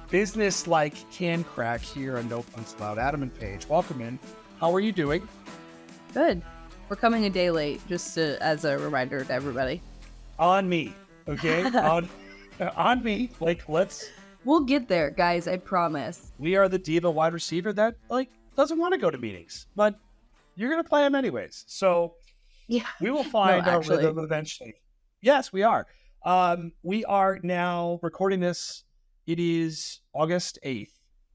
business like can crack here on No Funds Allowed. Adam and Paige, welcome in. How are you doing? Good. We're coming a day late, just as a reminder to everybody. On me, okay? on me. We'll get there, guys. I promise. We are the diva wide receiver that doesn't want to go to meetings, but you're gonna play them anyways. So yeah, we will find our rhythm eventually. Yes, we are. We are now recording this. It is August 8th.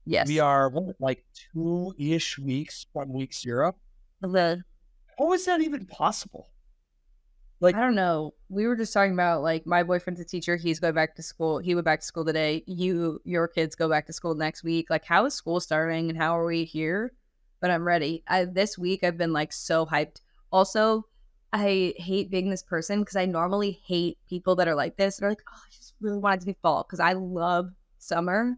Yes. We are 2-ish weeks from week 0. How is that even possible? I don't know. We were just talking about my boyfriend's a teacher. He's going back to school. He went back to school today. Your kids go back to school next week. How is school starting and how are we here? But I'm ready. This week I've been so hyped. Also, I hate being this person because I normally hate people that are like this. They're like, oh, I just really want it to be fall because I love summer.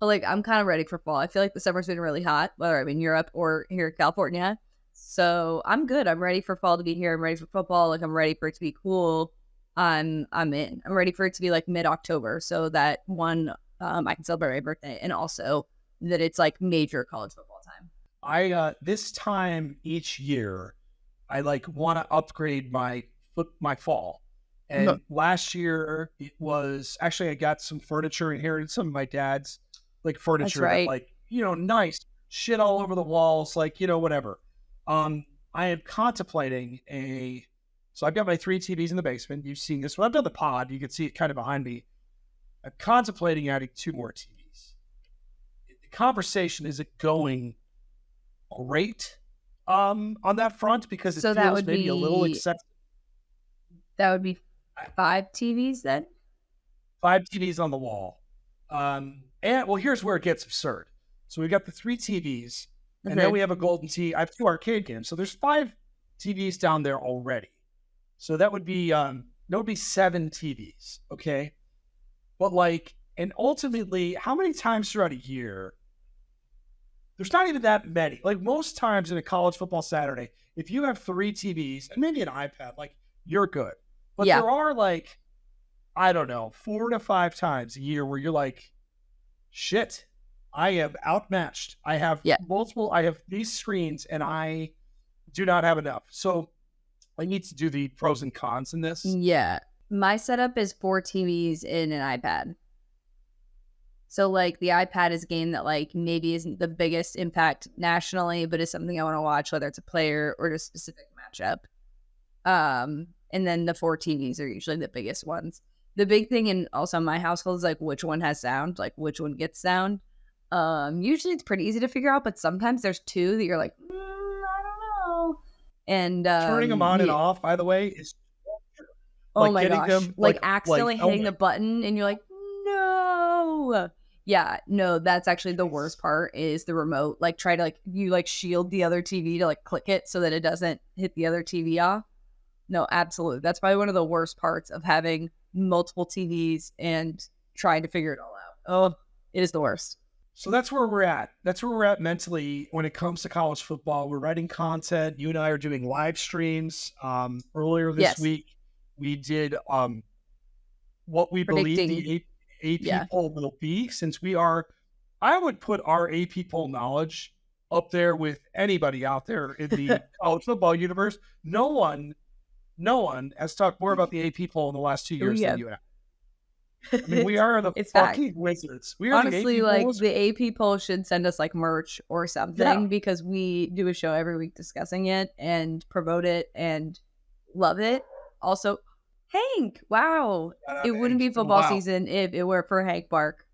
But I'm kind of ready for fall. I feel like the summer's been really hot, whether I'm in Europe or here in California. So I'm good. I'm ready for fall to be here. I'm ready for football. I'm ready for it to be cool. I'm in. I'm ready for it to be mid-October so that I can celebrate my birthday and also that it's major college football time. I this time each year I want to upgrade my fall. And last year it was actually I got some furniture, inherited some of my dad's furniture. That's right. Nice shit all over the walls, whatever. I am contemplating so I've got my 3 TVs in the basement. You've seen this. When I've done the pod, you can see it kind of behind me. I'm contemplating adding 2 more TVs. The conversation isn't going great on that front because it feels maybe a little excessive. That would be 5 TVs then? 5 TVs on the wall. And here's where it gets absurd. So we've got the 3 TVs. And then we have a golden tee. I have 2 arcade games. So there's 5 TVs down there already. So that would be 7 TVs. Okay. But and ultimately, how many times throughout a year? There's not even that many. Most times in a college football Saturday, if you have 3 TVs and maybe an iPad, you're good. But there are I don't know, 4 to 5 times a year where you're shit. I am outmatched. I have I have these screens and I do not have enough. So I need to do the pros and cons in this. Yeah. My setup is 4 TVs and an iPad. So the iPad is a game that maybe isn't the biggest impact nationally, but is something I want to watch, whether it's a player or a specific matchup. And then the 4 TVs are usually the biggest ones. The big thing in also my household is which one has sound, which one gets sound. Usually it's pretty easy to figure out, but sometimes there's 2 that you're I don't know. And turning them on and off, by the way, is oh my gosh, them, accidentally hitting the button, and you're no. Yeah, no, that's actually the worst part is the remote. Try to you shield the other TV to click it so that it doesn't hit the other TV off. No, absolutely, that's probably one of the worst parts of having multiple TVs and trying to figure it all out. Oh, it is the worst. So that's where we're at. That's where we're at mentally when it comes to college football. We're writing content. You and I are doing live streams. Earlier this week, we did what we believe the AP poll will be. Since I would put our AP poll knowledge up there with anybody out there in the college football universe. No one has talked more about the AP poll in the last 2 years than you have. I mean, we are the fucking wizards. We are honestly the AP poll should send us merch or something because we do a show every week discussing it and promote it and love it. Also, Hank, wow, it wouldn't be football season if it were for Hank Bark.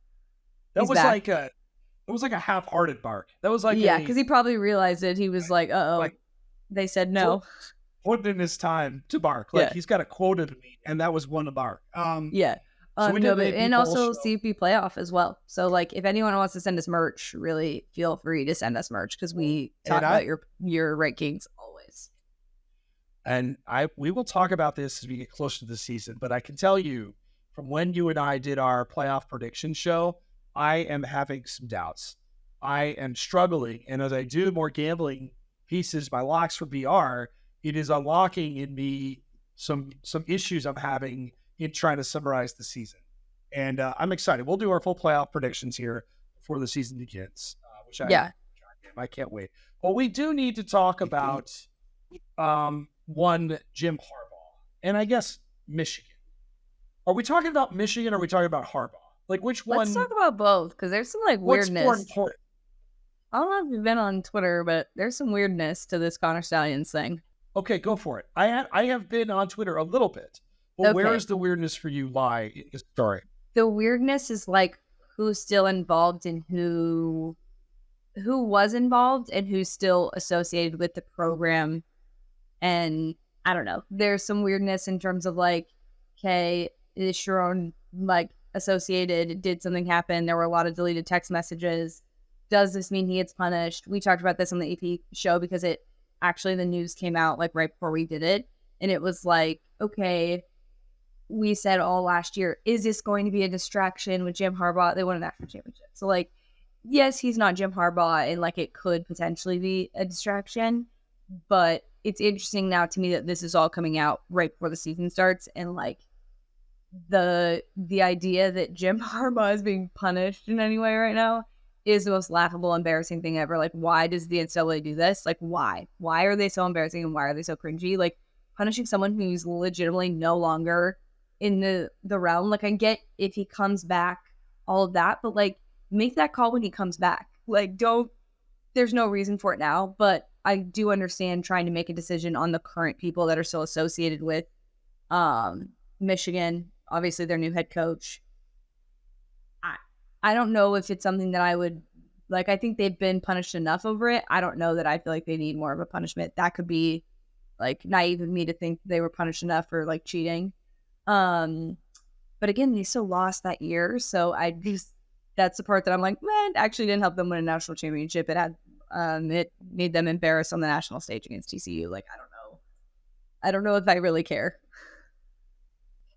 That was a half-hearted bark. That was because he probably realized it. He was they said no. Put in his time to bark. He's got a quota to meet, and that was one to bark. So and also CP playoff as well. So if anyone wants to send us merch, really feel free to send us merch because we talk about your rankings always. And we will talk about this as we get closer to the season. But I can tell you from when you and I did our playoff prediction show, I am having some doubts. I am struggling. And as I do more gambling pieces, my locks for BR, it is unlocking in me some issues I'm having in trying to summarize the season. And I'm excited. We'll do our full playoff predictions here before the season begins, which I can't wait. But we do need to talk about one Jim Harbaugh, and I guess Michigan. Are we talking about Michigan or are we talking about Harbaugh? Like, which one? Let's talk about both, because there's some like What's weirdness. more important? I don't know if you've been on Twitter, but there's some weirdness to this Connor Stallions thing. Okay, go for it. I have been on Twitter a little bit, but where does the weirdness for you lie in the story? The weirdness is like who's still involved and who was involved and who's still associated with the program. And I don't know. There's some weirdness in terms of like, okay, is Sharon like associated? Did something happen? There were a lot of deleted text messages. Does this mean he gets punished? We talked about this on the AP show because the news came out like right before we did it. And it was like, okay, we said all last year, is this going to be a distraction with Jim Harbaugh? They won a national championship. So like, yes, he's not Jim Harbaugh and like it could potentially be a distraction, but it's interesting now to me that this is all coming out right before the season starts. And like the idea that Jim Harbaugh is being punished in any way right now is the most laughable, embarrassing thing ever. Like, why does the NCAA do this? Like, why? Why are they so embarrassing and why are they so cringy? Like, punishing someone who's legitimately no longer in the realm. Like, I get if he comes back, all of that, but like, make that call when he comes back. Like, there's no reason for it now, but I do understand trying to make a decision on the current people that are still associated with Michigan, obviously their new head coach. I don't know if it's something that I would like. I think they've been punished enough over it. I don't know that I feel like they need more of a punishment. That could be like naive of me to think they were punished enough for like cheating. But again, they still lost that year. So that's the part that I'm like, man, actually didn't help them win a national championship. It made them embarrassed on the national stage against TCU. Like, I don't know if I really care.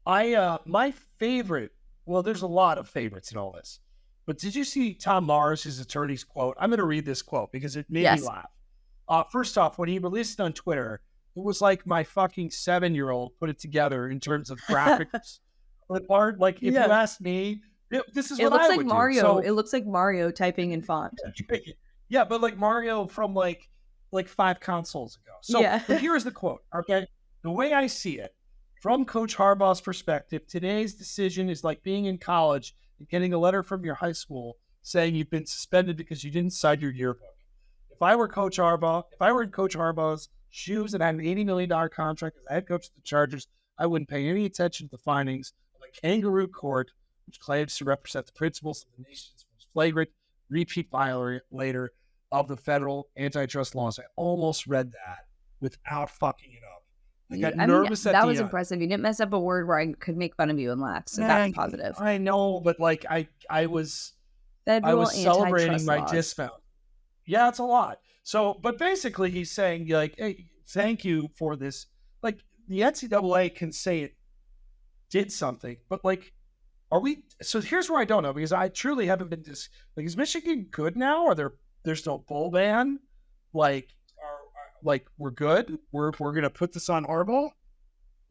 My favorite, well, there's a lot of favorites in all this, but did you see Tom Mars, his attorney's quote? I'm going to read this quote because it made me laugh. First off, when he released it on Twitter, it was like my fucking 7-year-old put it together in terms of graphics. Like, if you ask me, this is what I would Mario. do. So, it looks like Mario typing in font. Yeah, but like Mario from like 5 consoles ago. So but here's the quote, okay? The way I see it, from Coach Harbaugh's perspective, today's decision is like being in college and getting a letter from your high school saying you've been suspended because you didn't sign your yearbook. If I were in Coach Harbaugh's shoes and had an $80 million contract as head coach of the Chargers, I wouldn't pay any attention to the findings of a kangaroo court, which claims to represent the principles of the nation's most flagrant repeat violator of the federal antitrust laws. I almost read that without fucking it up. I got nervous at the end. That was impressive. You didn't mess up a word where I could make fun of you and laugh. So that's positive. I know, but like I was celebrating my dismount. Yeah, it's a lot. So, but basically he's saying like, hey, thank you for this. Like the NCAA can say it did something, but like, so here's where I don't know, because I truly haven't been like, is Michigan good now? Or there's no bowl ban? Like, we're good? We're going to put this on Harbaugh?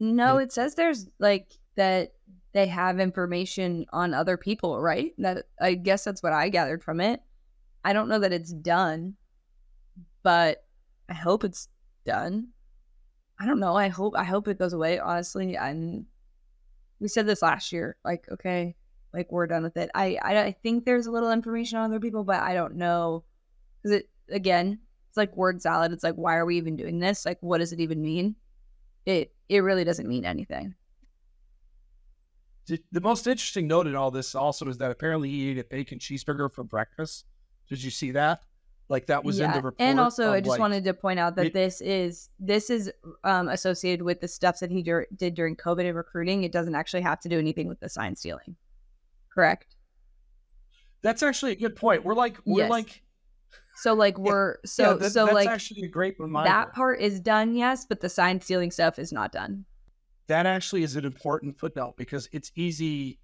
No, it says there's like that they have information on other people, right? That I guess that's what I gathered from it. I don't know that it's done, but I hope it's done. I don't know. I hope it goes away. Honestly, we said this last year. Like, okay, like we're done with it. I think there's a little information on other people, but I don't know because it's like word salad. It's like, why are we even doing this? Like, what does it even mean? It really doesn't mean anything. The most interesting note in all this also is that apparently he ate a bacon cheeseburger for breakfast. Did you see that? Like that was in the report. And also, I just wanted to point out that this is associated with the stuff that he did during COVID and recruiting. It doesn't actually have to do anything with the sign stealing. Correct? That's actually a good point. That's actually a great reminder. That part is done, yes, but the sign stealing stuff is not done. That actually is an important footnote because it's easy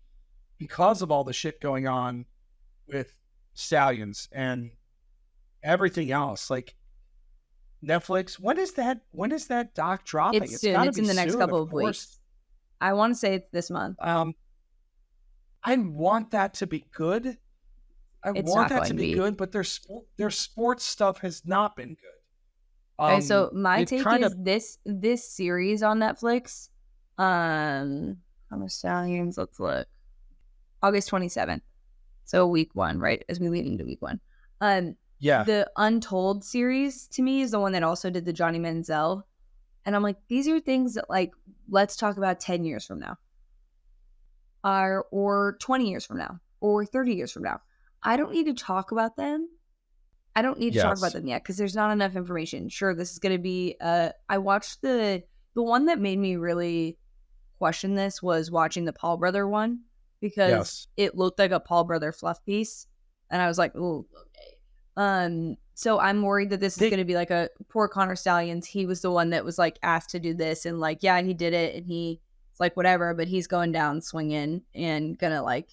because of all the shit going on with Stallions and everything else. Like Netflix, when is that doc dropping? It's soon. It's in the next couple of weeks. I want to say it's this month. I I want that to be good. It's not going to be good, but their sports stuff has not been good. Okay, so my take is of this series on Netflix, on the Stallions, let's look. August 27th. So week 1, right? As we lead into week 1. yeah. The Untold series to me is the one that also did the Johnny Manziel. And I'm like, these are things that, like, let's talk about 10 years from now. Or 20 years from now. Or 30 years from now. I don't need to talk about them. I don't need to talk about them yet because there's not enough information. Sure, this is going to be... I watched the one that made me really question this was watching the Paul Brother one because it looked like a Paul Brother fluff piece. And I was like, ooh, okay. So I'm worried that this is going to be like a poor Connor Stallions. He was the one that was like asked to do this and like, yeah, he did it and he's like, whatever, but he's going down swinging and going to like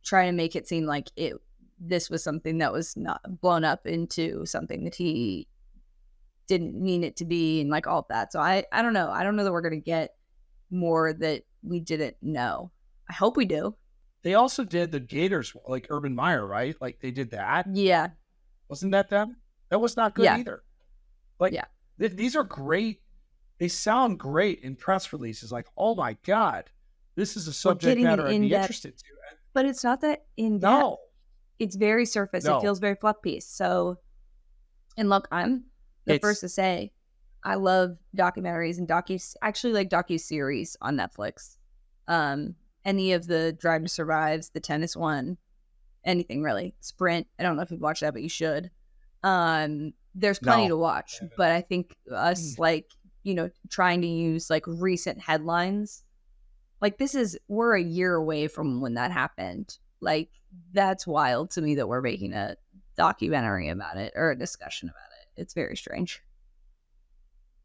try to make it seem like this was something that was not blown up into something that he didn't mean it to be and like all of that. So I don't know. I don't know that we're going to get more that we didn't know. I hope we do. They also did the Gators, like Urban Meyer, right? Like they did that. Yeah. Wasn't that them? That was not good either. Like, these are great. They sound great in press releases. Like, oh my God, this is a subject matter I'd be interested to. But it's not that in depth. No. It's very surface. No. It feels very fluff piece. So, and look, I'm the first to say I love documentaries and actually like docu-series on Netflix. Any of the Drive to Survives, the tennis one, anything really. Sprint. I don't know if you've watched that, but you should. There's plenty to watch, but I think us trying to use like recent headlines, like we're a year away from when that happened. Like that's wild to me that we're making a documentary about it or a discussion about it. It's very strange.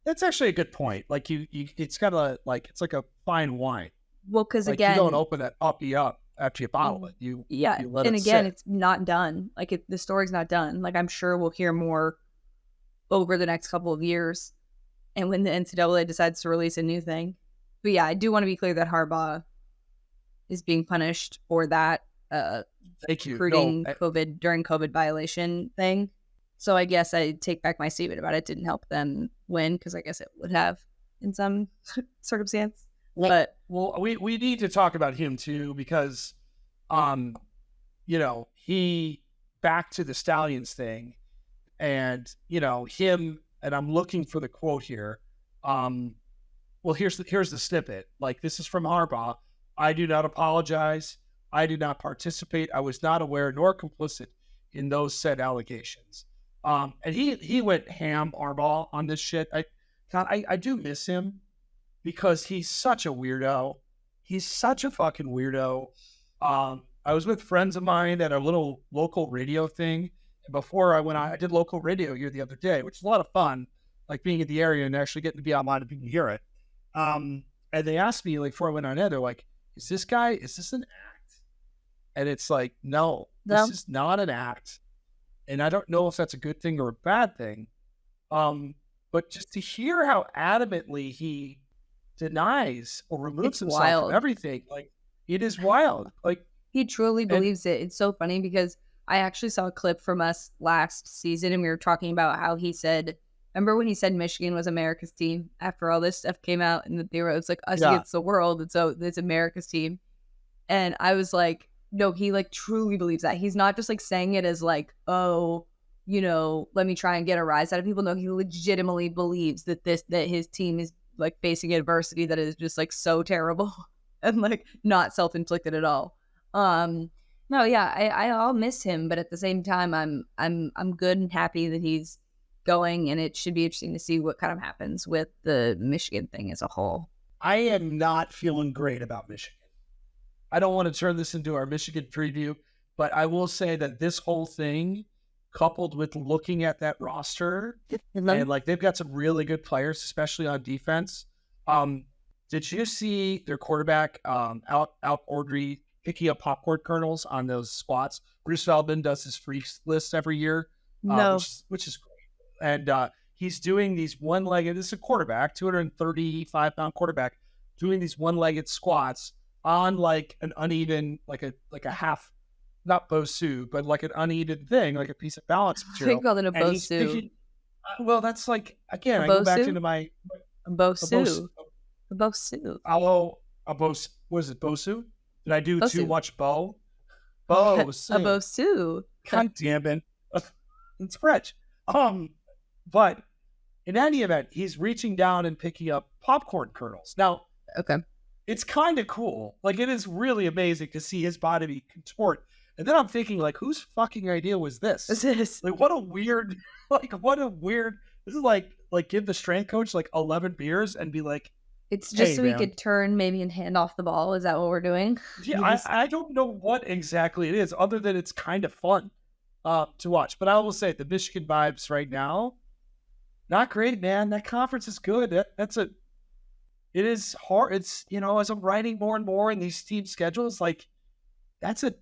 That's actually a good point. Like it's got it's like a fine wine. Well, because again, you don't open that puppy up after you bottle it. You let and it again, sit. It's not done. Like the story's not done. Like I'm sure we'll hear more over the next couple of years, and when the NCAA decides to release a new thing. But yeah, I do want to be clear that Harbaugh is being punished for that recruiting during COVID violation thing. So I guess I take back my statement about it didn't help them win because I guess it would have in some circumstance. But we need to talk about him too because, he back to the Stallions thing, and him and I'm looking for the quote here. Here's the snippet. Like this is from Harbaugh. I do not apologize. I did not participate. I was not aware nor complicit in those said allegations. And he went ham Harbaugh on this shit. I do miss him. Because he's such a weirdo. He's such a fucking weirdo. I was with friends of mine at a little local radio thing. And before I went on, I did local radio here the other day, which is a lot of fun, like being in the area and actually getting to be online and people hear it. And they asked me, like, before I went on air, they're like, is this an act? And it's like, no, this is not an act. And I don't know if that's a good thing or a bad thing. But just to hear how adamantly he denies or removes himself from everything, like it is wild. Like he truly believes it. It's so funny because I actually saw a clip from us last season and we were talking about how he said, remember when he said Michigan was America's team after all this stuff came out and it was like us against the world and so it's America's team. And I was like, no, he like truly believes that. He's not just like saying it as like, oh, let me try and get a rise out of people. No, he legitimately believes that his team is like facing adversity that is just like so terrible and like not self-inflicted at all. I'll miss him, but at the same time I'm good and happy that he's going, and it should be interesting to see what kind of happens with the Michigan thing as a whole. I am not feeling great about Michigan. I don't want to turn this into our Michigan preview, but I will say that this whole thing, coupled with looking at that roster, and like they've got some really good players, especially on defense. Did you see their quarterback out Audrey picking up popcorn kernels on those squats? Bruce Feldman does his free list every year, which is great. And he's doing these one-legged. This is a quarterback, 235-pound quarterback, doing these one-legged squats on like an uneven, like a half, not Bosu, but like an uneven thing, like a piece of balance I material. think called it a And he's Bosu. thinking, well, that's like, again, A I go back Bosu? into my A a Bosu. Bosu. A Bosu. Oh, a Bos. What is it? Bosu? Did I do too Bosu. much Bo? A Bosu. Bosu. God damn it. It's French. But in any event, he's reaching down and picking up popcorn kernels. Now, Okay. it's kind of cool. Like, it is really amazing to see his body contort. And then I'm thinking, like, whose fucking idea was this? This is Like, what a weird, this is like give the strength coach like 11 beers and be like, it's just hey, so man. he could turn maybe and hand off the ball. Is that what we're doing? Yeah, I don't know what exactly it is, other than it's kind of fun to watch. But I will say the Michigan vibes right now, not great, man. That conference is good. It is hard. It's, as I'm writing more and more in these team schedules, like that's a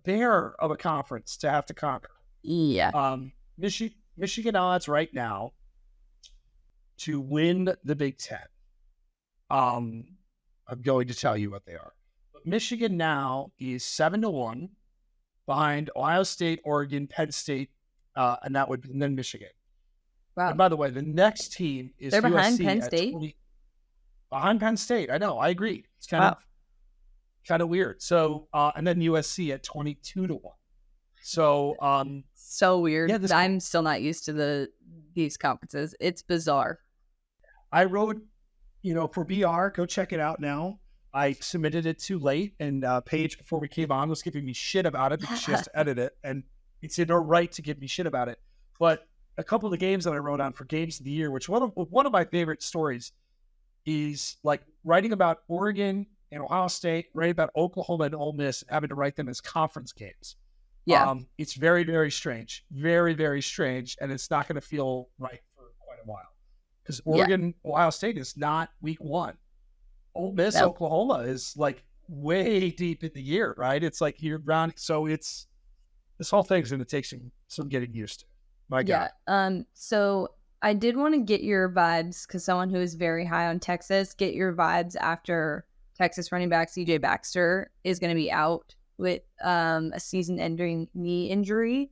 bear of a conference to have to conquer. Yeah. Michigan odds right now to win the Big Ten. I'm going to tell you what they are. But Michigan now is 7-1 behind Ohio State, Oregon, Penn State, and then Michigan. Wow. And by the way, the next team is They're behind USC Penn at State? 20 behind Penn State. I know. I agree. It's kind of weird. So, and then USC at 22-1. So, so weird. Yeah, I'm still not used to these conferences. It's bizarre. I wrote, for BR, go check it out now. I submitted it too late, and Paige, before we came on, was giving me shit about it because she has to edit it, and it's in her right to give me shit about it. But a couple of the games that I wrote on for Games of the Year, which one of my favorite stories is like writing about Oregon and Ohio State, writing about Oklahoma and Ole Miss, having to write them as conference games. Yeah. It's very, very strange. Very, very strange, and it's not going to feel right for quite a while. Because Oregon, Ohio State is not week 1. Ole Miss, Oklahoma is like way deep in the year, right? It's like year round. So this whole thing's going to take some getting used to. My God. Yeah. So I did want to get your vibes, because someone who is very high on Texas, get your vibes after Texas running back CJ Baxter is going to be out with a season-ending knee injury.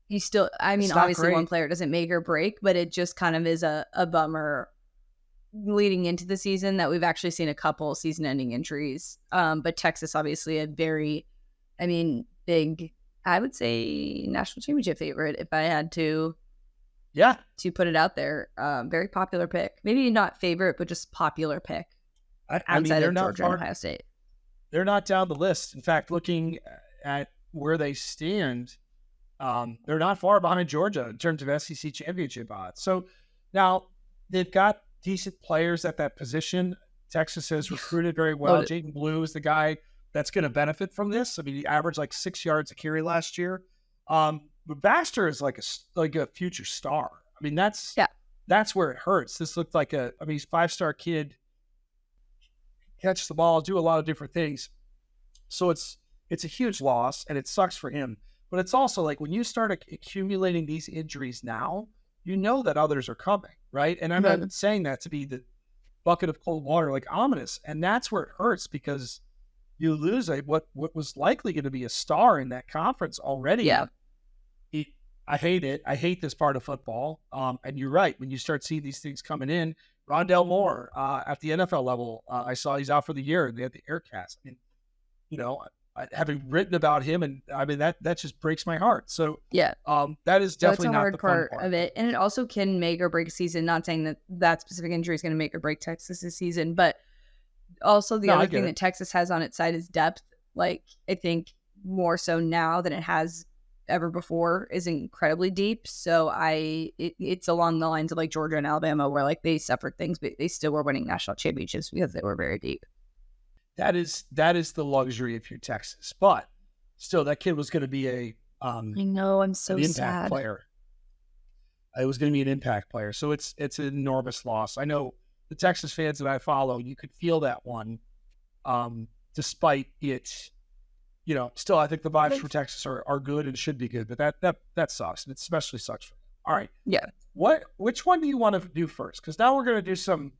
He's still, obviously one player doesn't make or break, but it just kind of is a bummer leading into the season that we've actually seen a couple season-ending injuries. But Texas, obviously a very, big, I would say, national championship favorite if I had to put it out there. Very popular pick. Maybe not favorite, but just popular pick. Outside of Georgia and Ohio State. They're not down the list. In fact, looking at where they stand, they're not far behind Georgia in terms of SEC championship odds. So now they've got decent players at that position. Texas has recruited very well. Jaden Blue is the guy that's going to benefit from this. He averaged like 6 yards a carry last year. But Baxter is like a future star. That's where it hurts. This looked like he's a 5-star kid, catch the ball, do a lot of different things. So it's a huge loss, and it sucks for him. But it's also like when you start accumulating these injuries now, you know that others are coming, right? And I'm not saying that to be the bucket of cold water, like ominous. And that's where it hurts, because you lose what was likely going to be a star in that conference already. Yeah. I hate it. I hate this part of football. And you're right. When you start seeing these things coming in, Rondell Moore at the NFL level, I saw he's out for the year. They had the air cast. Having written about him, and that just breaks my heart. So that is definitely not hard the fun part of it, and it also can make or break a season. Not saying that specific injury is going to make or break Texas's season, but also the other thing that Texas has on its side is depth. Like, I think more so now than it has ever before is incredibly deep. So it's along the lines of like Georgia and Alabama, where like they suffered things, but they still were winning national championships because they were very deep. That is the luxury if you're Texas, but still, that kid was going to be I know, I'm so sad. Player. It was going to be an impact player, so it's an enormous loss. I know the Texas fans that I follow, you could feel that one, despite it. Still, I think the vibes for Texas are good and should be good, but that sucks, and it especially sucks for them. All right, yeah. Which one do you want to do first? Because now we're going to do some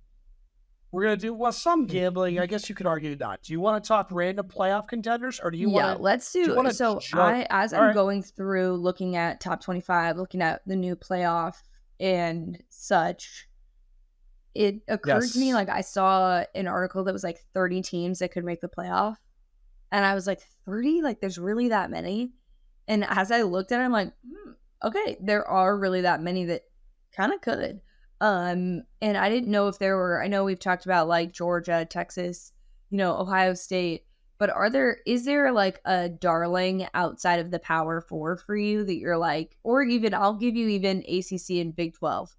We're going to do, some gambling. I guess you could argue not. Do you want to talk random playoff contenders, or do you want to? Let's do. So as I'm going through looking at top 25, looking at the new playoff and such, it occurred to me, like, I saw an article that was like 30 teams that could make the playoff. And I was like, 30? Like, there's really that many? And as I looked at it, I'm like, okay, there are really that many that kind of could. And I didn't know if there were, I know we've talked about like Georgia, Texas, Ohio State, but is there like a darling outside of the Power Four for you that you're like, or even, I'll give you even ACC and Big 12,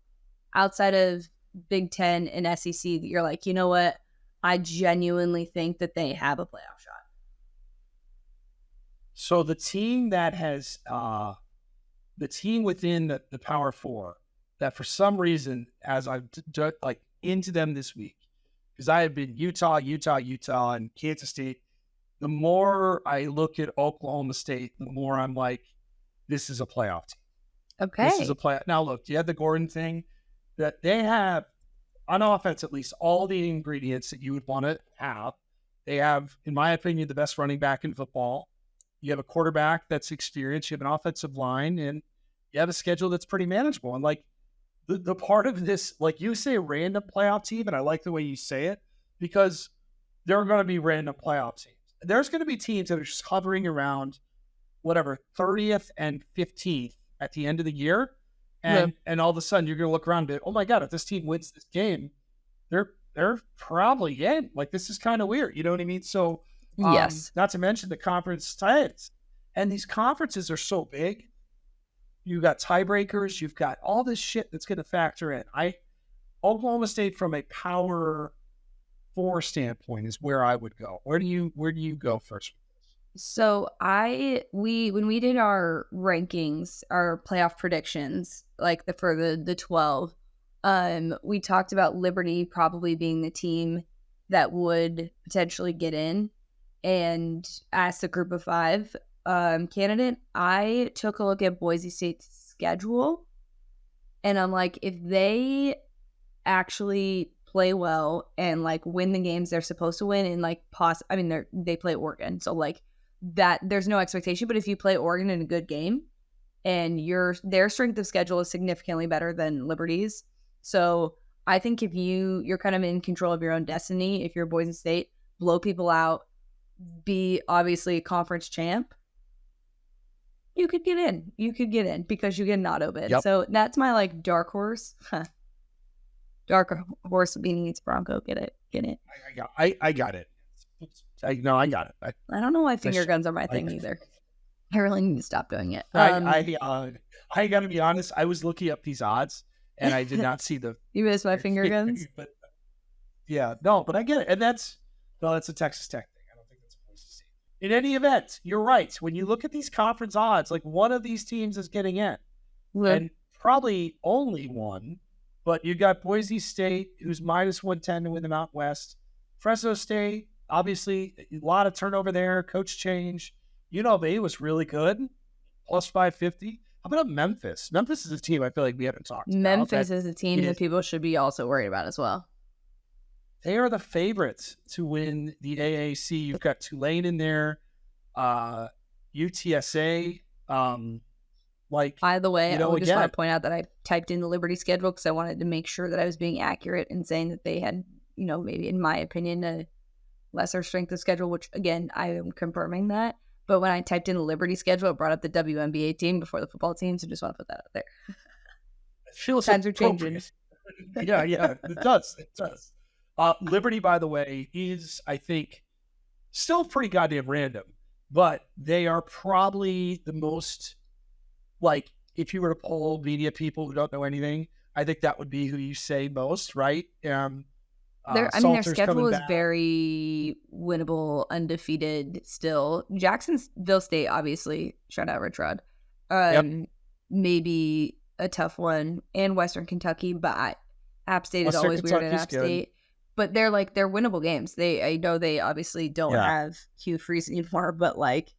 outside of Big 10 and SEC, that you're like, you know what? I genuinely think that they have a playoff shot. So the team that has, the team within the Power Four, that for some reason, as I've like into them this week, because I have been Utah, and Kansas State. The more I look at Oklahoma State, the more I'm like, this is a playoff team. Okay. This is a playoff. Now look, you had the Gordon thing, that they have, on offense at least, all the ingredients that you would want to have. They have, in my opinion, the best running back in football. You have a quarterback that's experienced. You have an offensive line, and you have a schedule that's pretty manageable. And like, the part of this, like you say, random playoff team, and I like the way you say it, because there are going to be random playoff teams. There's going to be teams that are just hovering around whatever 30th and 15th at the end of the year, and all of a sudden you're going to look around and be like, oh my god, if this team wins this game, they're probably in. Like, this is kind of weird, you know what I mean? So yes, not to mention the conference ties, and these conferences are so big. You've got tiebreakers. You've got all this shit that's going to factor in. Oklahoma State, from a Power Four standpoint, is where I would go. Where do you go first? So when we did our rankings, our playoff predictions, like for the 12, we talked about Liberty probably being the team that would potentially get in, and as the group of 5 candidate, I took a look at Boise State's schedule, and I'm like, if they actually play well and like win the games they're supposed to win, and like they play Oregon, so like that there's no expectation, but if you play Oregon in a good game and their strength of schedule is significantly better than Liberty's, so I think if you're kind of in control of your own destiny, if you're Boise State, blow people out, be obviously a conference champ, you could get in because you get an auto bid. Yep. So that's my like dark horse. Dark horse meaning it's Bronco. Get it. I got it. I got it. I don't know why finger guns are my thing either. I really need to stop doing it. I got to be honest. I was looking up these odds and I did not see the. You missed my finger guns. But but I get it, and that's a Texas Tech thing. I don't think that's a Boise State. In any event, you're right. When you look at these conference odds, like, one of these teams is getting in, and probably only one. But you got Boise State, who's minus 110 to win the Mountain West. Fresno State, obviously, a lot of turnover there, coach change. UNLV was really good, plus 550. How about Memphis? Memphis is a team I feel like we haven't talked about. Memphis is a team that people should be also worried about as well. They are the favorites to win the AAC. You've got Tulane in there, UTSA. By the way, I just want to point out that I typed in the Liberty schedule because I wanted to make sure that I was being accurate in saying that they had, maybe in my opinion, a lesser strength of schedule, which again, I am confirming that. But when I typed in the Liberty schedule, it brought up the WNBA team before the football team. So just want to put that out there. It feels times are changing. Yeah, it does. It does. Liberty, by the way, is, I think, still pretty goddamn random, but they are probably the most, like, if you were to poll media people who don't know anything, I think that would be who you say most, right? Their schedule is very winnable, undefeated still. Jacksonville State, obviously, shout out Rich Rod. Maybe a tough one, and Western Kentucky, but App State is always weird at App State. But they're winnable games. I know they obviously don't have Hugh Freeze anymore, but like,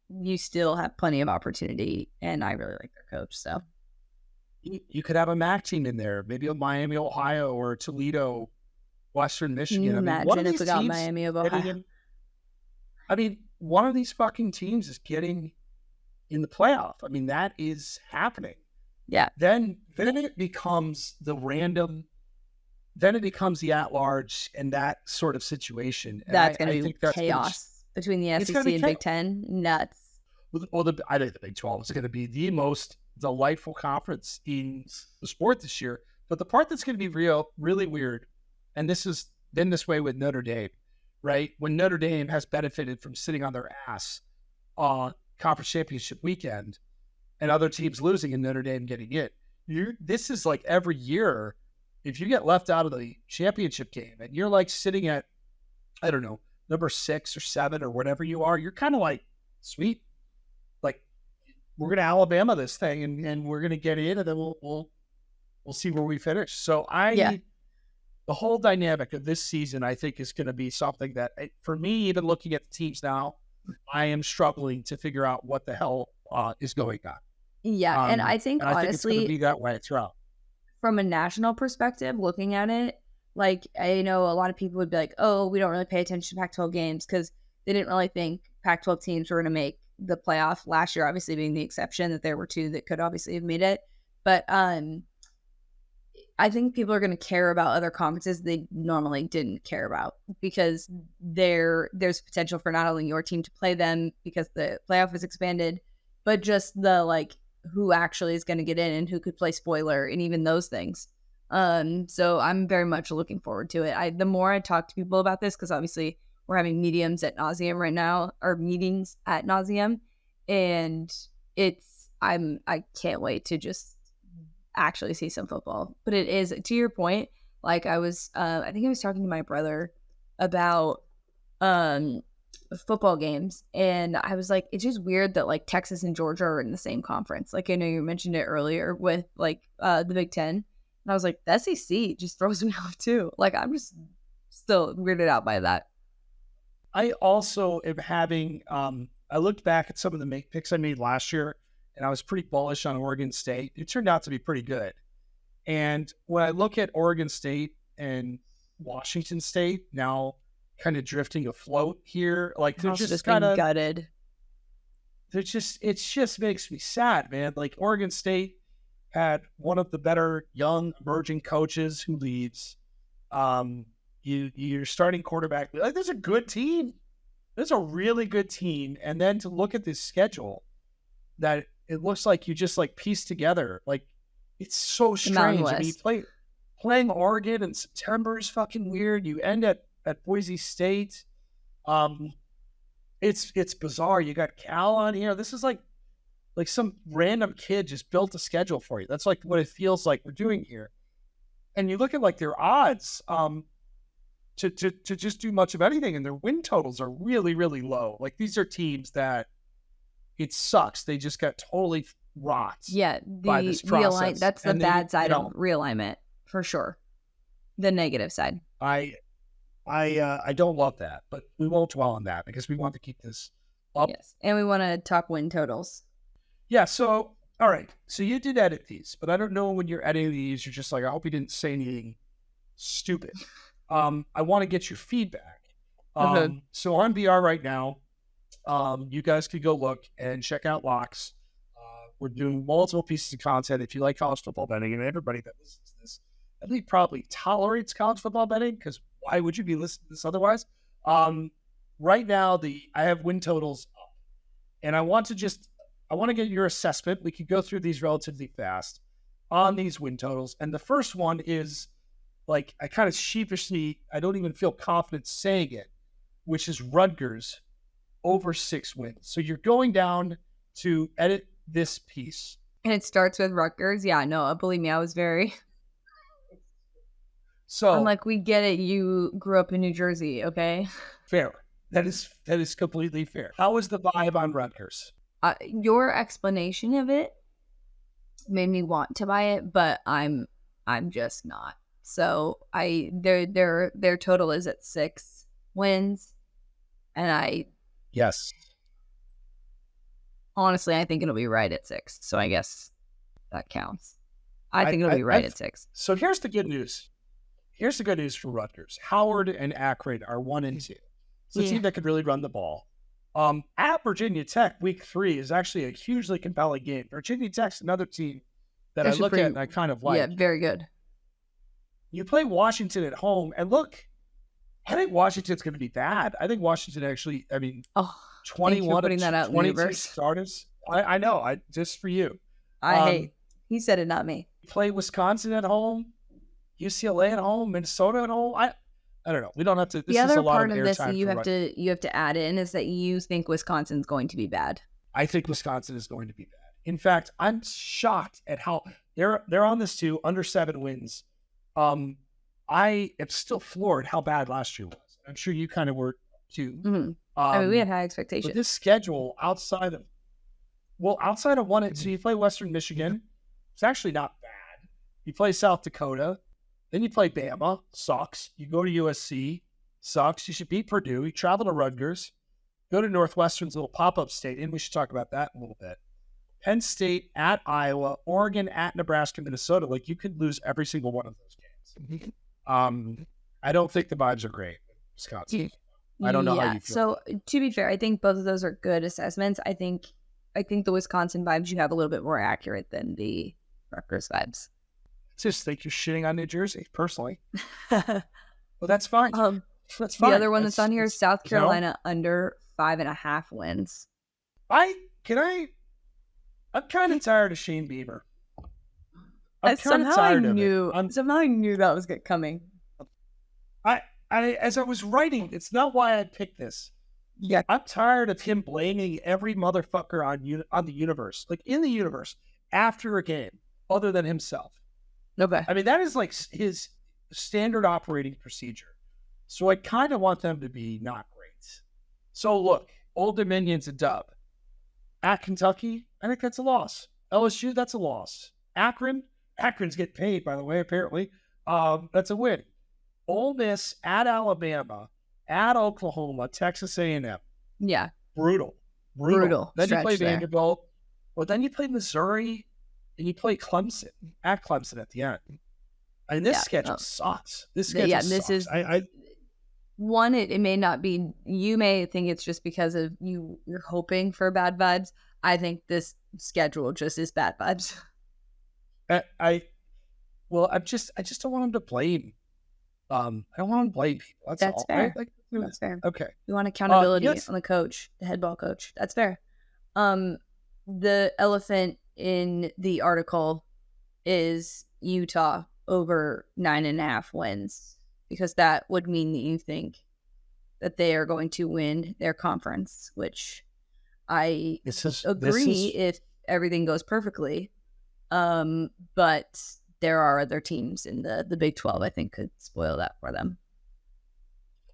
you still have plenty of opportunity, and I really like their coach. So you could have a MAC team in there, maybe a Miami, Ohio, or Toledo. Western Can you Michigan. I mean, one of imagine if these we got teams Miami of getting Ohio? in, I mean, one of these fucking teams is getting in the playoff. I mean, that is happening. Yeah. Then it becomes the random. Then it becomes the at-large and that sort of situation. And That's going I to be think that's going to chaos between the it's going SEC to be and Big Ten. Nuts. well, I think the Big 12 is going to be the most delightful conference in the sport this year. But the part that's going to be really weird, and this has been this way with Notre Dame, right? When Notre Dame has benefited from sitting on their ass on conference championship weekend and other teams losing and Notre Dame getting it. This is like every year, if you get left out of the championship game and you're like sitting at, I don't know, number 6 or 7 or whatever you are, you're kind of like, sweet. Like, we're going to Alabama this thing and we're going to get in and then we'll see where we finish. So the whole dynamic of this season, I think, is going to be something that, for me, even looking at the teams now, I am struggling to figure out what the hell is going on. Yeah, and I think, honestly, it's going to be that way throughout. From a national perspective, looking at it, like, I know a lot of people would be like, oh, we don't really pay attention to Pac-12 games because they didn't really think Pac-12 teams were going to make the playoff last year, obviously being the exception that there were 2 that could obviously have made it. But I think people are going to care about other conferences they normally didn't care about because there's potential for not only your team to play them because the playoff is expanded, but just the, like, who actually is going to get in and who could play spoiler and even those things. So I'm very much looking forward to it. The more I talk to people about this, because obviously we're having meetings at nauseum right now, or meetings at nauseum, and I can't wait to just actually see some football. But it is, to your point, like I think I was talking to my brother about football games, and I was like, it's just weird that like Texas and Georgia are in the same conference. Like, I know you mentioned it earlier with like the Big Ten, and I was like, the SEC just throws me off too. Like, I'm just still weirded out by that. I also am having I looked back at some of the picks I made last year, and I was pretty bullish on Oregon State. It turned out to be pretty good. And when I look at Oregon State and Washington State now kind of drifting afloat here, like they're just kind of gutted. It just makes me sad, man. Like, Oregon State had one of the better young emerging coaches who leaves. Your starting quarterback, like, there's a good team. There's a really good team. And then to look at this schedule that it looks like you just like piece together. Like, it's so strange. I mean, playing Oregon in September is fucking weird. You end at Boise State. It's bizarre. You got Cal on here. This is like some random kid just built a schedule for you. That's like what it feels like we're doing here. And you look at like their odds to just do much of anything, and their win totals are really, really low. Like, these are teams that it sucks. They just got totally rocked. Yeah, by this process. That's the bad side of realignment for sure. The negative side. I don't love that, but we won't dwell on that because we want to keep this up. Yes, and we want to talk win totals. Yeah. So, all right. So you did edit these, but I don't know when you're editing these, you're just like, I hope you didn't say anything stupid. I want to get your feedback. So on VR right now, you guys could go look and check out Locks. We're doing multiple pieces of content. If you like college football betting, and everybody that listens to this, I think probably tolerates college football betting, because why would you be listening to this otherwise? Right now, I have win totals up, and I want to get your assessment. We could go through these relatively fast on these win totals. And the first one is, like, I kind of sheepishly, I don't even feel confident saying it, which is Rutgers over 6 wins. So you're going down to edit this piece. And it starts with Rutgers. Yeah, no, believe me, I was very... So I'm like, we get it. You grew up in New Jersey, okay? Fair. That is completely fair. How is the vibe on Rutgers? Your explanation of it made me want to buy it, but I'm just not. So their total is at 6 wins, and yes, honestly, I think it'll be right at 6. So I guess that counts. I think it'll be right at 6. So here's the good news. here's the good news for Rutgers. Howard and Akron are 1 and 2. It's a team that could really run the ball. At Virginia Tech, week 3 is actually a hugely compelling game. Virginia Tech's another team that I look at and I kind of like. Yeah, very good. You play Washington at home, and look, I think Washington's going to be bad. I think Washington actually, 21 of 22 starters. I know, just for you. He said it, not me. Play Wisconsin at home, UCLA at home, Minnesota at home. I don't know. We don't have to. This the other is a lot part of this that you have to add in is that you think Wisconsin's going to be bad. I think Wisconsin is going to be bad. In fact, I'm shocked at how they're on this too, under 7 wins. I am still floored how bad last year was. I'm sure you kind of were too. Mm-hmm. We had high expectations. But this schedule outside of 1 and 2, you play Western Michigan. It's actually not bad. You play South Dakota. Then you play Bama. Sucks. You go to USC. Sucks. You should beat Purdue. You travel to Rutgers. Go to Northwestern's little pop-up stadium. We should talk about that in a little bit. Penn State at Iowa. Oregon at Nebraska, Minnesota. Like, you could lose every single one of those games. I don't think the vibes are great in Wisconsin. I don't know how you feel. So, to be fair, I think both of those are good assessments. I think the Wisconsin vibes you have a little bit more accurate than the Rutgers vibes. I just think you're shitting on New Jersey, personally. Well, that's fine. That's fine. The other one that's on here is South Carolina under 5.5 wins. I'm kind of tired of Shane Beamer. Somehow I knew that was coming. As I was writing, it's not why I picked this. Yeah, I'm tired of him blaming every motherfucker on the universe, like in the universe, after a game, other than himself. Okay. I mean, that is like his standard operating procedure. So I kind of want them to be not great. So look, Old Dominion's a dub. At Kentucky, I think that's a loss. LSU, that's a loss. Akron's getting paid, by the way, apparently. That's a win. Ole Miss at Alabama, at Oklahoma, Texas A&M. Yeah. Brutal. Then you play Vanderbilt. Well, then you play Missouri, and you play Clemson, at Clemson at the end. And this schedule sucks. This schedule sucks. Is... One, it may not be, you may think it's just because of you're hoping for bad vibes. I think this schedule just is bad vibes. I just don't want him to blame. I don't want him to blame people. That's all. Fair. Right? That's fair. Okay. We want accountability on the coach, the head ball coach. That's fair. The elephant in the article is Utah over 9.5 wins, because that would mean that you think that they are going to win their conference, which I agree if everything goes perfectly. But there are other teams in the Big 12 I think could spoil that for them.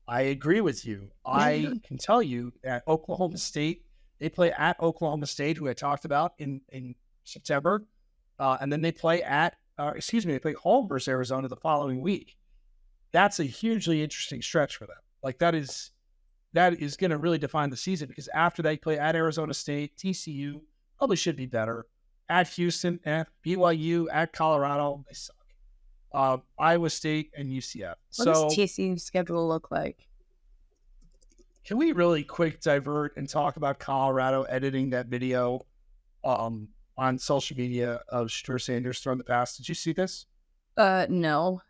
I agree with you. I can tell you that Oklahoma State, they play at Oklahoma State, who I talked about in September. And then they play they play home versus Arizona the following week. That's a hugely interesting stretch for them. Like that is going to really define the season, because after they play at Arizona State, TCU probably should be better. At Houston, at BYU, at Colorado, they suck. Iowa State and UCF. What does TCU's schedule look like? Can we really quick divert and talk about Colorado editing that video on social media of Shedeur Sanders throwing the pass? Did you see this? No.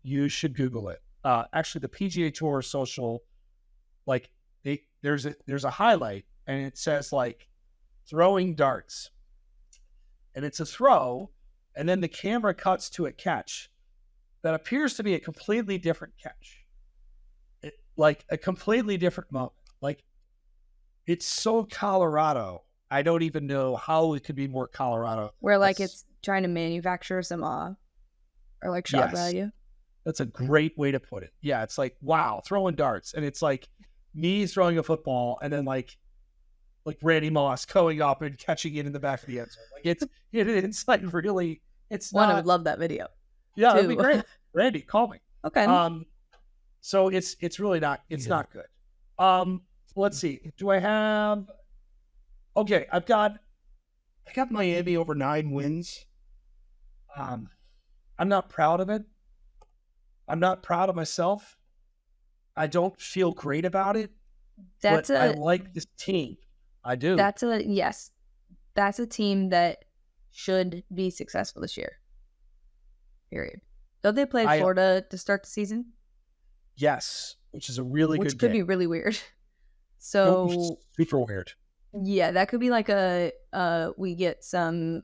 You should Google it. Actually, the PGA Tour social, like there's a highlight, and it says like throwing darts, and it's a throw, and then the camera cuts to a catch that appears to be a completely different catch, like a completely different moment. Like it's so Colorado. I don't even know how it could be more Colorado. Where like it's trying to manufacture some awe or like shot value. That's a great way to put it. Yeah, it's like, wow, throwing darts. And it's like me throwing a football and then like Randy Moss going up and catching it in the back of the end zone. Like it's like really, it's I would love that video. Yeah, that'd be great. Randy, call me. Okay. So it's really not, not good. Let's see. Do I have, okay, I got Miami over 9 wins. I'm not proud of it. I'm not proud of myself. I don't feel great about it. I like this team. I do. That's a team that should be successful this year. Period. Don't they play Florida to start the season? Yes, which is a really good game. Which could be really weird. So super weird. Yeah, that could be like we get some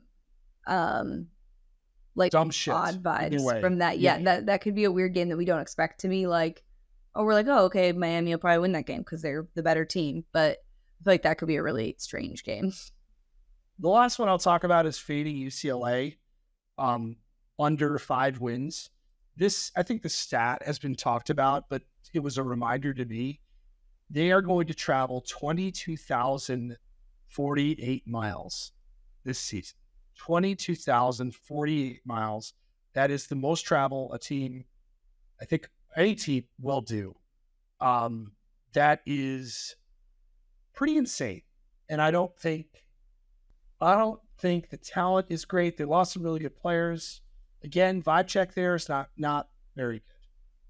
like dumb shit, odd vibes from that. Yeah, that could be a weird game that we don't expect to be like, oh, we're like, oh, okay, Miami will probably win that game because they're the better team. But I feel like that could be a really strange game. The last one I'll talk about is fading UCLA under 5 wins. I think the stat has been talked about, but it was a reminder to me. They are going to travel 22,048 miles this season. 22,048 miles. That is the most travel a team, I think any team will do. That is pretty insane. And I don't think the talent is great. They lost some really good players. Again, vibe check there is not very good.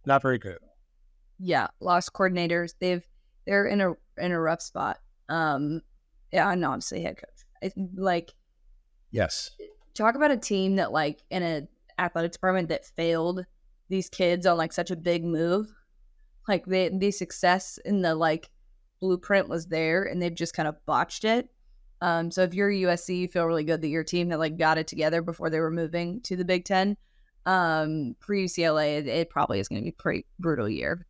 Not very good at all. Yeah, lost coordinators. They're in a rough spot. And obviously head coach. Yes. Talk about a team that like in an athletic department that failed these kids on like such a big move. Like the success in the like blueprint was there and they've just kind of botched it. So if you're USC, you feel really good that your team that like got it together before they were moving to the Big Ten. For UCLA, it probably is going to be a pretty brutal year.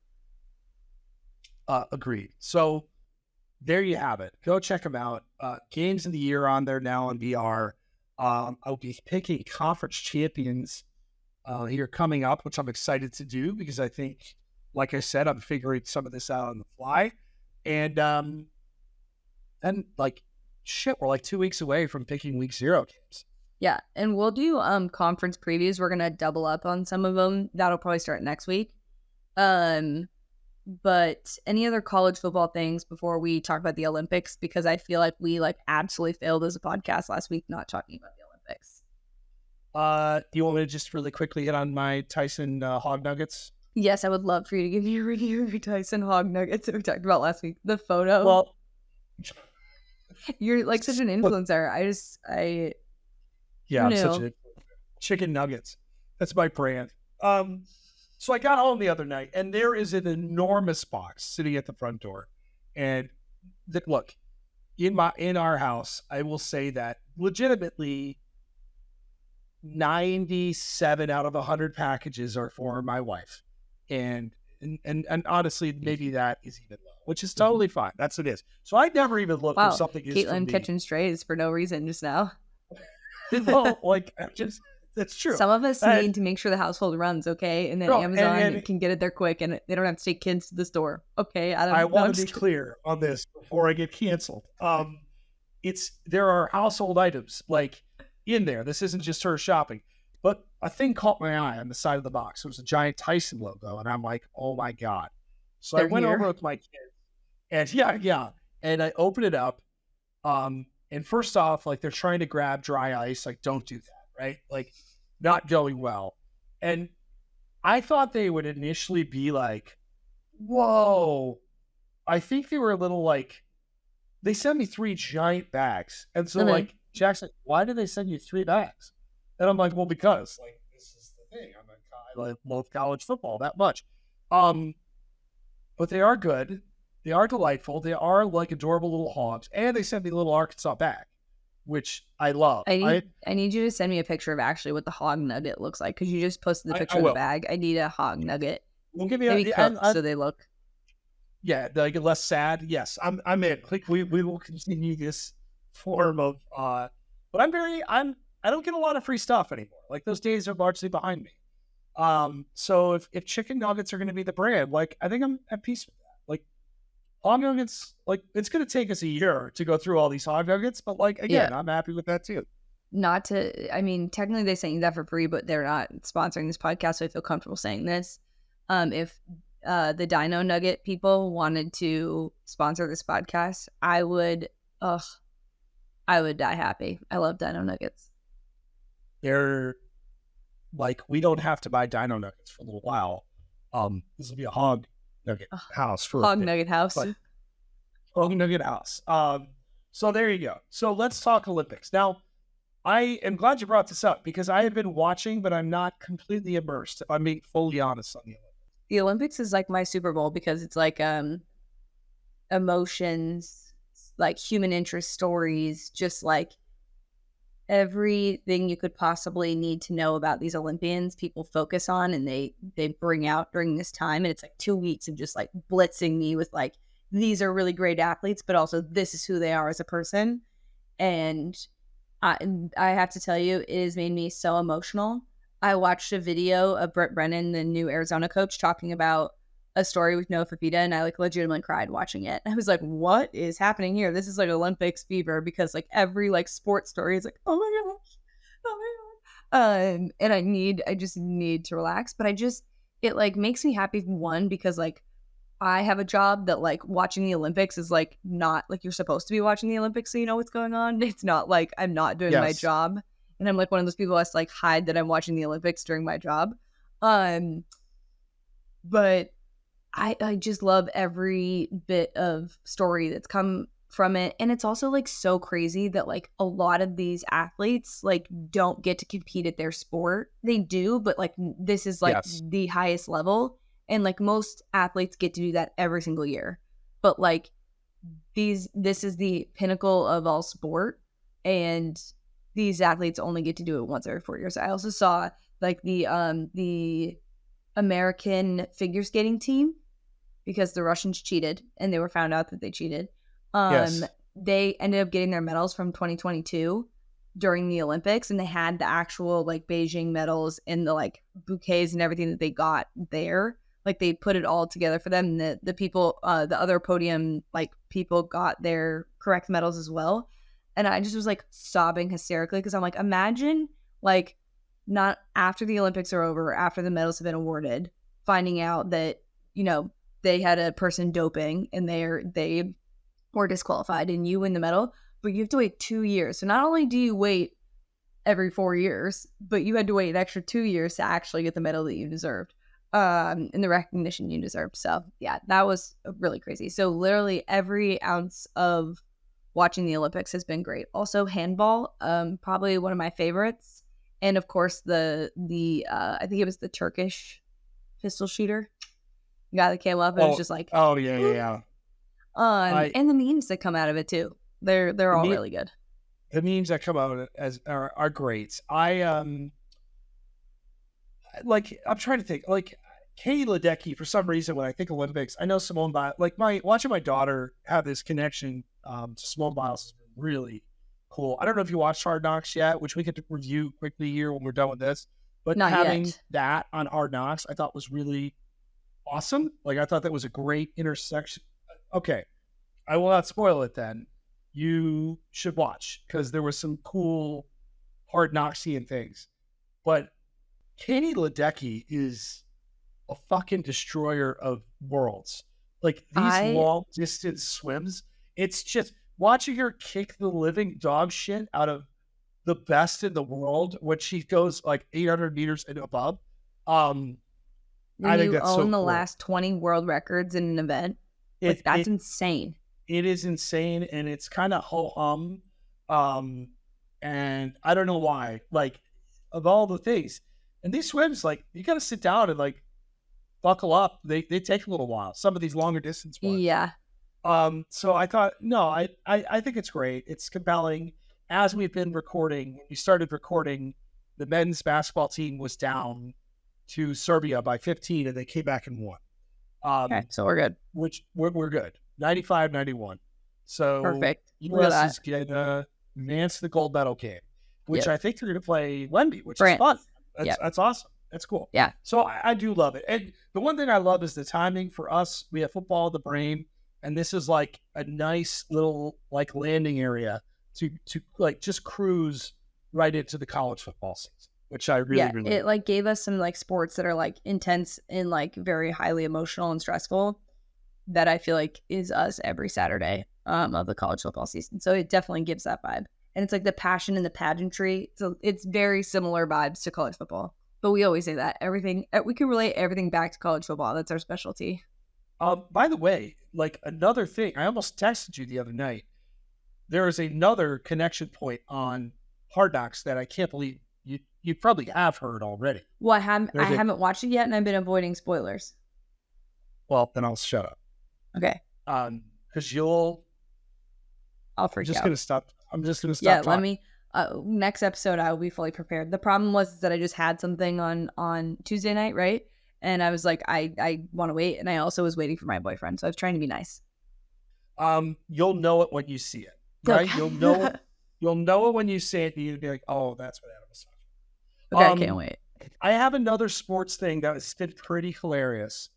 Agreed. So there you have it. Go check them out. Games of the year on there now on VR. I'll be picking conference champions here coming up, which I'm excited to do because I think, like I said, I'm figuring some of this out on the fly. And like, shit, we're like 2 weeks away from picking week 0 games. Yeah, and we'll do conference previews. We're gonna double up on some of them. That'll probably start next week. But any other college football things before we talk about the Olympics? Because I feel like we like absolutely failed as a podcast last week not talking about the Olympics. Do you want me to just really quickly hit on my Tyson hog nuggets? Yes, I would love for you to give me a review of your Tyson hog nuggets that we talked about last week. The photo. Well, you're like such an influencer. I'm such a chicken nuggets. That's my brand. So I got home the other night, and there is an enormous box sitting at the front door. And look, in our house, I will say that legitimately 97 out of 100 packages are for my wife. And honestly, maybe that is even low, which is totally fine. That's what it is. So I never even look for something. Caitlin catching strays for no reason just now. No, like that's true. Some of us need to make sure the household runs, okay? And then Amazon can get it there quick, and they don't have to take kids to the store, okay? I want to be clear on this before I get canceled. There are household items like in there. This isn't just her shopping, but a thing caught my eye on the side of the box. It was a giant Tyson logo, and I'm like, oh my god! So I went over with my kids, and and I opened it up. And first off, like they're trying to grab dry ice, like don't do that. Right? Like, not going well. And I thought they would initially be like, whoa. I think they were a little like, they sent me 3 giant bags. And so, like, Jack's like, why did they send you 3 bags? And I'm like, well, because, like, this is the thing. I love college football that much. But they are good. They are delightful. They are, like, adorable little hogs. And they sent me a little Arkansas bag, which I love. I need you to send me a picture of actually what the hog nugget looks like because you just posted the picture of the bag. I need a hog nugget. We'll give you maybe cooked so they look. Yeah, like less sad. Yes, I'm in. Like we will continue this form of. But I don't get a lot of free stuff anymore. Like those days are largely behind me. So if chicken nuggets are going to be the brand, like I think I'm at peace with that. Like hog nuggets, like it's going to take us a year to go through all these hog nuggets, but like again, I'm happy with that too. Technically they sent you that for free, but they're not sponsoring this podcast, so I feel comfortable saying this. If the Dino Nugget people wanted to sponsor this podcast, I would die happy. I love Dino Nuggets. They're like, we don't have to buy Dino Nuggets for a little while This will be a hog nugget house for hog nugget house. Hog nugget house. So there you go. So let's talk Olympics. Now, I am glad you brought this up because I have been watching, but I'm not completely immersed, if I'm being fully honest on the Olympics. The Olympics is like my Super Bowl because it's like emotions, like human interest stories, just like everything you could possibly need to know about these Olympians, people focus on and they bring out during this time. And it's like 2 weeks of just like blitzing me with like, these are really great athletes, but also this is who they are as a person. And I have to tell you, it has made me so emotional. I watched a video of Brett Brennan, the new Arizona coach, talking about a story with Noah Fafita, and I like legitimately cried watching it. I was like, what is happening here? This is like Olympics fever because like every like sports story is like, oh my gosh, oh my god. And I just need to relax, but it like makes me happy, one, because like I have a job that like watching the Olympics is like not like you're supposed to be watching the Olympics so you know what's going on. It's not like I'm not doing my job. And I'm like one of those people that has to like hide that I'm watching the Olympics during my job. But I just love every bit of story that's come from it. And it's also like so crazy that like a lot of these athletes like don't get to compete at their sport. They do, but like this is like the highest level. And like most athletes get to do that every single year. But like this is the pinnacle of all sport. And these athletes only get to do it once every 4 years. I also saw like the American figure skating team, because the Russians cheated and they were found out that they cheated. They ended up getting their medals from 2022 during the Olympics, and they had the actual like Beijing medals and the like bouquets and everything that they got there. Like they put it all together for them. And the people, the other podium like people got their correct medals as well. And I just was like sobbing hysterically because I'm like, imagine like not after the Olympics are over, after the medals have been awarded, finding out that, you know, they had a person doping and they were disqualified and you win the medal, but you have to wait 2 years. So not only do you wait every 4 years, but you had to wait an extra 2 years to actually get the medal that you deserved, and the recognition you deserved. So yeah, that was really crazy. So literally every ounce of watching the Olympics has been great. Also handball, probably one of my favorites. And of course the I think it was the Turkish pistol shooter guy that came up and was just like, yeah. And the memes that come out of it too. They're all really good. The memes that come out are great. I'm trying to think, like Katie Ledecky, for some reason, when I think Olympics, I know Simone Biles, like watching my daughter have this connection to Simone Biles has been really cool. I don't know if you watched Hard Knocks yet, which we could review quickly here when we're done with this, but Not having yet. that on Hard Knocks, I thought was really awesome. Like I thought that was a great intersection. Okay, I will not spoil it then. You should watch because there was some cool Hard Knocksian things. But Katie Ledecky is a fucking destroyer of worlds. Like these long distance swims, it's just watching her kick the living dog shit out of the best in the world when she goes like 800 meters and above. I think that's so own the cool. last 20 world records in an event. That's insane. It is insane, and it's kind of ho-hum. And I don't know why. Like, of all the things, and these swims, like, you got to sit down and like buckle up. They take a little while. Some of these longer distance ones. Yeah. So I thought, no, I think it's great. It's compelling. As we've been recording, when we started recording, the men's basketball team was down to Serbia by 15, and they came back and won. Okay, so we're good. Which we're good. 95-91. So Perfect. U.S. is going to advance to the gold medal game, which I think they're going to play Wemby, which France. is fun. That's awesome. That's cool. Yeah. So I do love it. And the one thing I love is the timing for us. We have football in the brain, and this is like a nice little like landing area to like just cruise right into the college football season, which I really it like gave us some like sports that are like intense and like very highly emotional and stressful that I feel like is us every Saturday of the college football season. So it definitely gives that vibe. And it's like the passion and the pageantry. So it's very similar vibes to college football. But we always say that everything we can relate everything back to college football. That's our specialty. By the way, like another thing, I almost texted you the other night. There is another connection point on Hard Knocks that I can't believe you probably have heard already. Well, I haven't watched it yet, and I've been avoiding spoilers. Well, then I'll shut up. Okay. Because I'll freak out. I'm just gonna stop. Yeah, talking. let me. Next episode, I will be fully prepared. The problem was that I just had something on Tuesday night, right? And I was like, I want to wait, and I also was waiting for my boyfriend, so I was trying to be nice. You'll know it when you see it, right? Okay. You'll know it when you see it, and you'll be like, oh, that's what Adam was talking about. Okay, I can't wait. I have another sports thing that has been pretty hilarious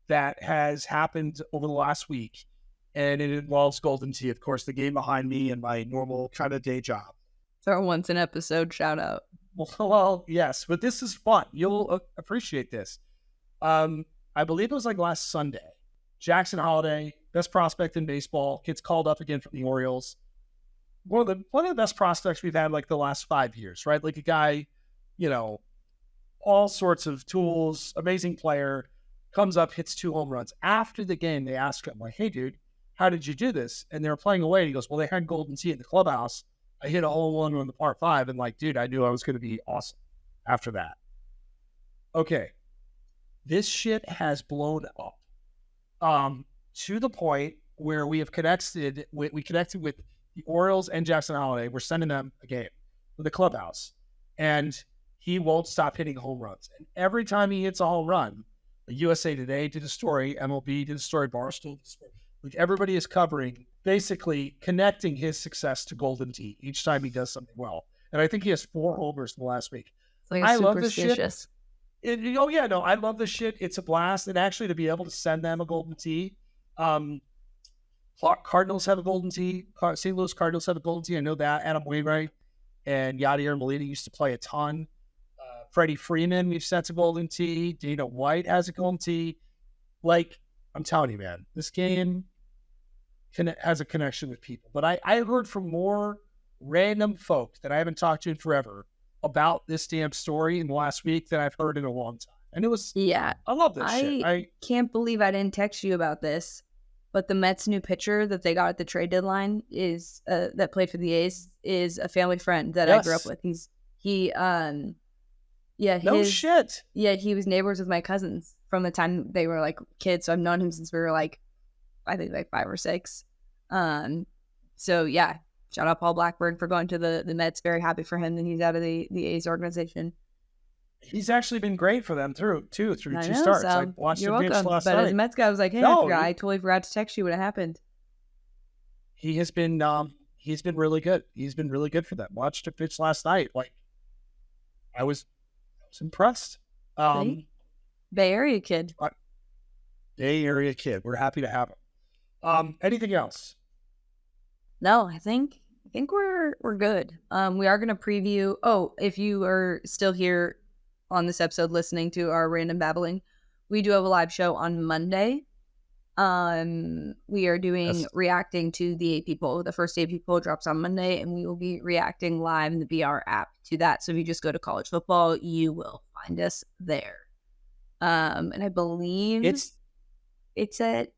that has happened over the last week, and it involves Golden Tee, of course, the game behind me and my normal kind of day job. So once an episode shout out. Well, yes, but this is fun. You'll appreciate this. I believe it was like last Sunday. Jackson Holliday, best prospect in baseball, gets called up again from the Orioles. One of the best prospects we've had like the last 5 years, right? Like a guy, all sorts of tools, amazing player, comes up, hits 2 home runs. After the game, they ask him, like, hey, dude, how did you do this? And they were playing away. And he goes, well, they had Golden Tee in the clubhouse. I hit a hole one on the par 5. And like, dude, I knew I was going to be awesome after that. Okay. This shit has blown up to the point where we have connected with the Orioles and Jackson Holliday. We're sending them a game for the clubhouse. And he won't stop hitting home runs. And every time he hits a home run, the USA Today did a story, MLB did a story, Barstool did a story. Like everybody is covering, basically connecting his success to Golden Tee each time he does something well. And I think he has 4 homers in the last week. Like I love this shit. I love this shit. It's a blast. And actually to be able to send them a Golden Tee. Cardinals have a Golden Tee. St. Louis Cardinals have a Golden Tee. I know that. Adam Wainwright and Yadier Molina used to play a ton. Freddie Freeman, we've sent a Golden Tee. Dana White has a Golden Tee. Like, I'm telling you, man, this game has a connection with people. But I heard from more random folk that I haven't talked to in forever about this damn story in the last week than I've heard in a long time. And it was, I love this shit. I can't believe I didn't text you about this, but the Mets' new pitcher that they got at the trade deadline is, that played for the A's, is a family friend that I grew up with. No shit. Yeah, he was neighbors with my cousins from the time they were like kids. So I've known him since we were like, I think like 5 or 6. So yeah, shout out Paul Blackburn for going to the Mets. Very happy for him that he's out of the A's organization. He's actually been great for them through 2 starts. I watched the pitch last night. But as a Mets guy, I was like, hey, I totally forgot to text you when it happened. He has been really good. He's been really good for them. Watched a pitch last night. Like, I was impressed. Bay Area kid. Bay Area kid. We're happy to have him. Anything else? No, I think we're good. We are going to preview. Oh, if you are still here on this episode listening to our random babbling, we do have a live show on Monday. We are doing reacting to the AP poll. The first AP poll drops on Monday, and we will be reacting live in the BR app to that. So if you just go to college football, you will find us there. And I believe it's at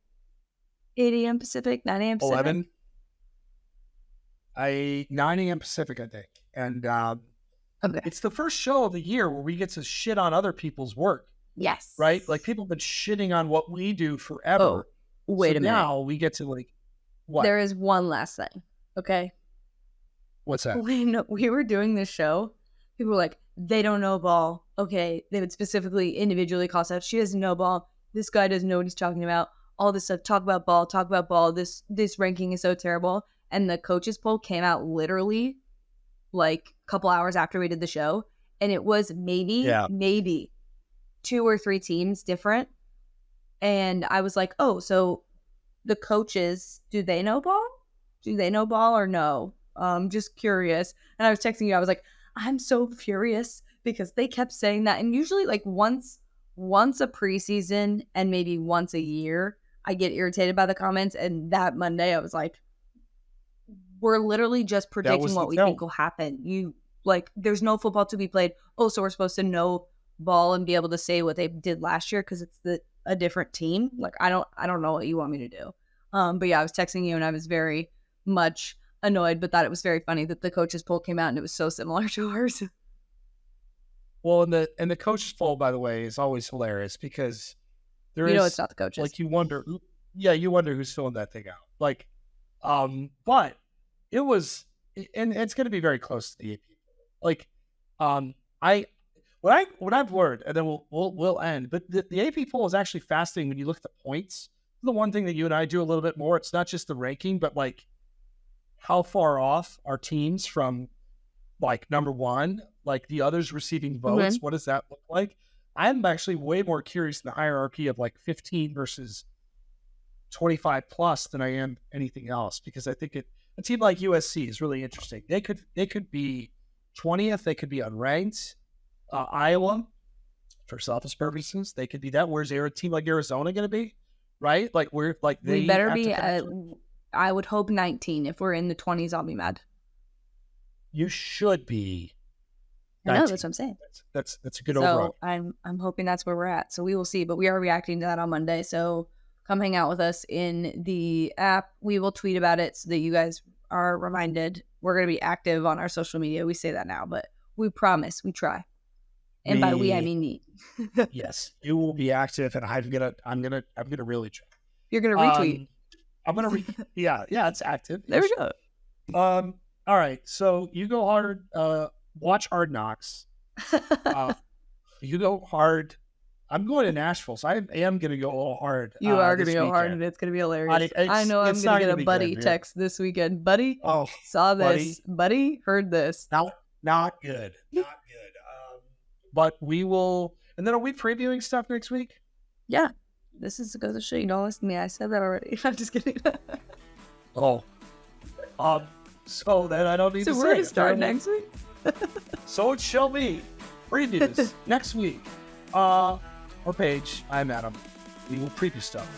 8 a.m. Pacific, 9 a.m. Pacific. 9 a.m. Pacific, I think. And okay. It's the first show of the year where we get to shit on other people's work. Yes. Right? Like, people have been shitting on what we do forever. Oh, wait a minute. Now we get to, like, what? There is one last thing, okay? What's that? When we were doing this show, people were like, they don't know ball. Okay, they would specifically individually call us out. She doesn't know ball. This guy doesn't know what he's talking about. All this stuff. Talk about ball. This ranking is so terrible. And the coaches poll came out literally like a couple hours after we did the show. And it was maybe 2 or 3 teams different. And I was like, oh, so the coaches, do they know ball? Do they know ball or no? Just curious. And I was texting you. I was like, I'm so furious because they kept saying that. And usually like once a preseason and maybe once a year, I get irritated by the comments. And that Monday I was like, we're literally just predicting what we think will happen. There's no football to be played. Oh, so we're supposed to know ball and be able to say what they did last year because it's a different team. Like I don't know what you want me to do. But yeah, I was texting you and I was very much annoyed, but thought it was very funny that the coaches poll came out and it was so similar to ours. Well, and the coaches poll, by the way, is always hilarious because it's not the coaches. Like you wonder who's filling that thing out. Like, but it was, and it's going to be very close to the AP. Like, what I've learned, and then we'll end. But the AP poll is actually fascinating when you look at the points. The one thing that you and I do a little bit more. It's not just the ranking, but like how far off are teams from like number one, like the others receiving votes. What does that look like? I'm actually way more curious in the hierarchy of like 15 versus 25 plus than I am anything else, because I think a team like USC is really interesting. They could be 20th. They could be unranked. Iowa, for selfish purposes, they could be that. Where's a team like Arizona going to be? Right? Like we're like we better be. I would hope 19. If we're in the 20s, I'll be mad. You should be. 19. I know, that's what I'm saying. That's a good overall. I'm hoping that's where we're at. So we will see. But we are reacting to that on Monday. So come hang out with us in the app. We will tweet about it so that you guys are reminded. We're going to be active on our social media. We say that now, but we promise. We try. And by we, I mean me. Yes, you will be active, and I'm gonna really try. You're gonna retweet. I'm gonna yeah, it's active. There we go. All right, so you go hard. Watch Hard Knocks. You go hard. I'm going to Nashville, so I am gonna go a little hard. You are gonna go hard, and it's gonna be hilarious. I know I'm gonna get a buddy text this weekend. Buddy, saw this. Buddy, heard this. Not good. Not good. But we will, and then are we previewing stuff next week? Yeah. This is to go to show you. Don't listen to me. I said that already. I'm just kidding. So then I don't need to say. So we're going to start next week? So it shall be. Previews next week. Or Paige, I'm Adam. We will preview stuff.